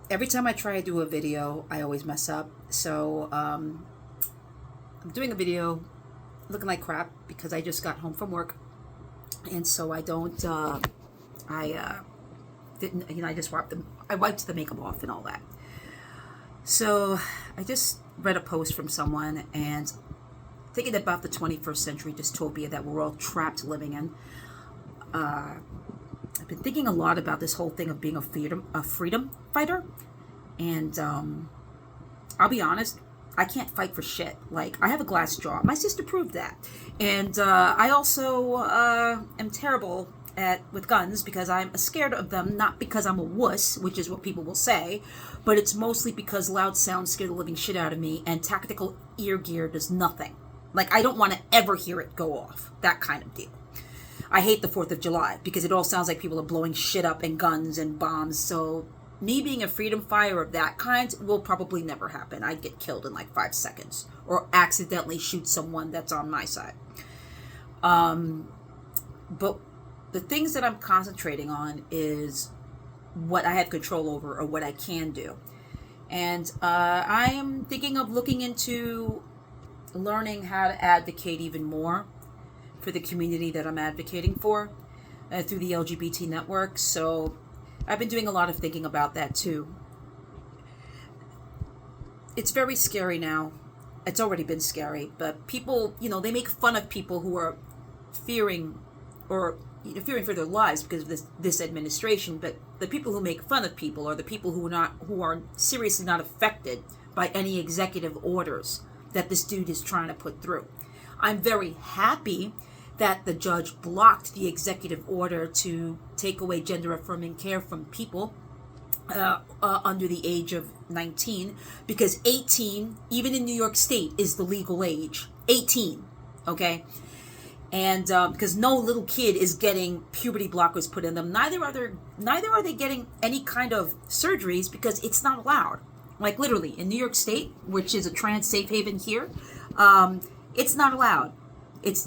Every time I try to do a video, I always mess up. So I'm doing a video looking like crap because I just got home from work, and so I don't. I didn't. I just wiped them. I wiped the makeup off and all that. So I just read a post from someone and thinking about the 21st century dystopia that we're all trapped living in. I've been thinking a lot about this whole thing of being a freedom fighter, and I'll be honest, I can't fight for shit. Like, I have a glass jaw. My sister proved that, and I also am terrible with guns because I'm scared of them, not because I'm a wuss, which is what people will say, but it's mostly because loud sounds scare the living shit out of me, and tactical ear gear does nothing. Like, I don't want to ever hear it go off. That kind of deal. I hate the 4th of July because it all sounds like people are blowing shit up and guns and bombs. So me being a freedom fighter of that kind will probably never happen. I'd get killed in like 5 seconds or accidentally shoot someone that's on my side. But the things that I'm concentrating on is what I have control over or what I can do. And I am thinking of looking into learning how to advocate even more for the community that I'm advocating for through the LGBT network. So I've been doing a lot of thinking about that too. It's very scary now. It's already been scary, but people, they make fun of people who are fearing for their lives because of this administration. But the people who make fun of people are the people who are seriously not affected by any executive orders that this dude is trying to put through. I'm very happy that the judge blocked the executive order to take away gender-affirming care from people under the age of 19, because 18, even in New York State, is the legal age. 18, okay? And because no little kid is getting puberty blockers put in them, neither are they getting any kind of surgeries because it's not allowed. Like literally in New York State, which is a trans safe haven here, it's not allowed.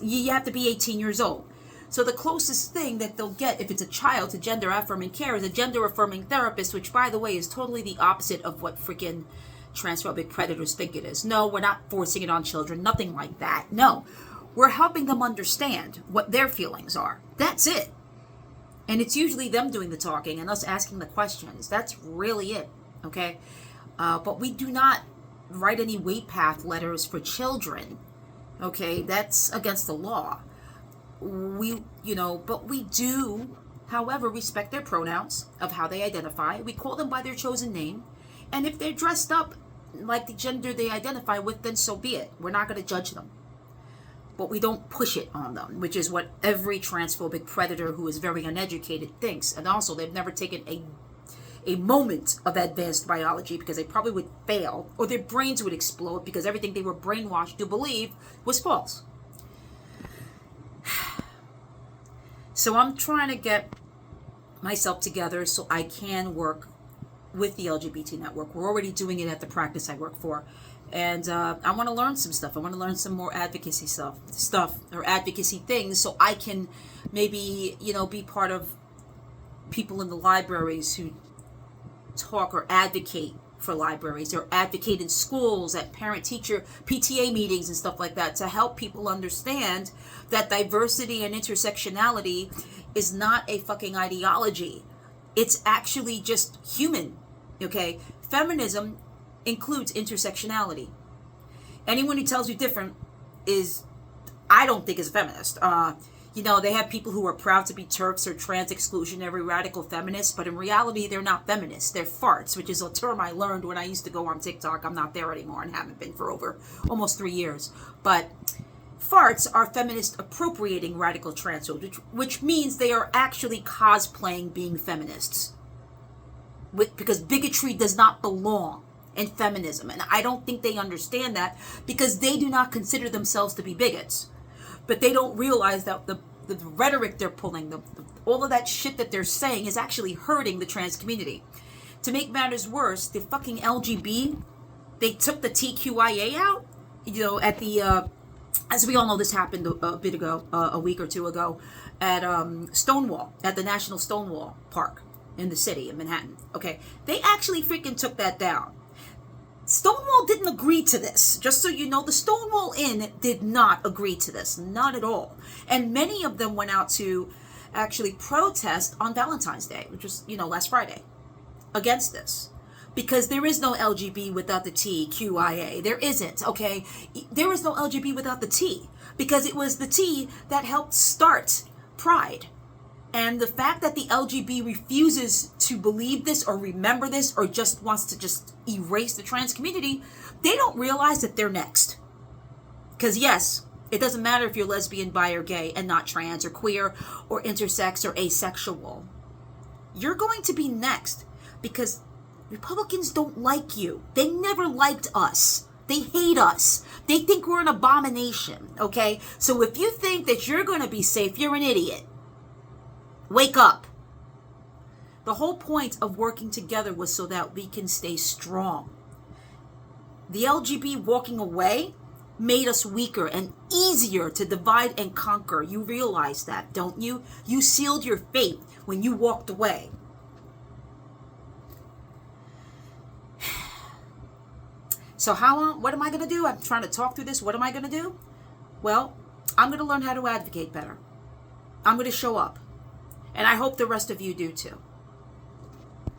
You have to be 18 years old. So the closest thing that they'll get if it's a child to gender affirming care is a gender affirming therapist, which by the way is totally the opposite of what freaking transphobic predators think it is. No, we're not forcing it on children, nothing like that. No, we're helping them understand what their feelings are. That's it. And it's usually them doing the talking and us asking the questions. That's really it, okay? But we do not write any weight path letters for children. Okay, that's against the law. But we do, however, respect their pronouns of how they identify. We call them by their chosen name. And if they're dressed up like the gender they identify with, then so be it. We're not going to judge them. But we don't push it on them, which is what every transphobic predator who is very uneducated thinks. And also, they've never taken a moment of advanced biology because they probably would fail or their brains would explode because everything they were brainwashed to believe was false. So I'm trying to get myself together so I can work with the LGBT network. We're already doing it at the practice I work for. And I want to learn some stuff. I want to learn some more advocacy stuff or advocacy things so I can maybe, be part of people in the libraries who talk or advocate for libraries or advocate in schools at parent-teacher PTA meetings and stuff like that to help people understand that diversity and intersectionality is not a fucking ideology. It's actually just human, okay? Feminism includes intersectionality. Anyone who tells you different I don't think is a feminist. They have people who are proud to be TERFs or trans exclusionary radical feminists, but in reality, they're not feminists. They're farts, which is a term I learned when I used to go on TikTok. I'm not there anymore and haven't been for over almost 3 years. But farts are feminist appropriating radical transphobes, which means they are actually cosplaying being feminists. Because bigotry does not belong in feminism. And I don't think they understand that because they do not consider themselves to be bigots. But they don't realize that the rhetoric they're pulling, all of that shit that they're saying is actually hurting the trans community. To make matters worse, the fucking LGB, they took the TQIA out, at the, as we all know, this happened a bit ago, a week or two ago, at Stonewall, at the National Stonewall Park in the city of Manhattan. Okay, they actually freaking took that down. Stonewall didn't agree to this. Just so you know, the Stonewall Inn did not agree to this. Not at all. And many of them went out to actually protest on Valentine's Day, which was, last Friday, against this. Because there is no LGB without the TQIA. There isn't, okay? There is no LGB without the T. Because it was the T that helped start Pride. And the fact that the LGB refuses to believe this or remember this or just wants to just erase the trans community, they don't realize that they're next. Because yes, it doesn't matter if you're lesbian, bi, or gay and not trans or queer or intersex or asexual. You're going to be next because Republicans don't like you. They never liked us. They hate us. They think we're an abomination, okay? So if you think that you're going to be safe, you're an idiot. Wake up. The whole point of working together was so that we can stay strong. The LGB walking away made us weaker and easier to divide and conquer. You realize that, don't you? You sealed your fate when you walked away. So what am I going to do? I'm trying to talk through this. What am I going to do? Well, I'm going to learn how to advocate better. I'm going to show up. And I hope the rest of you do too.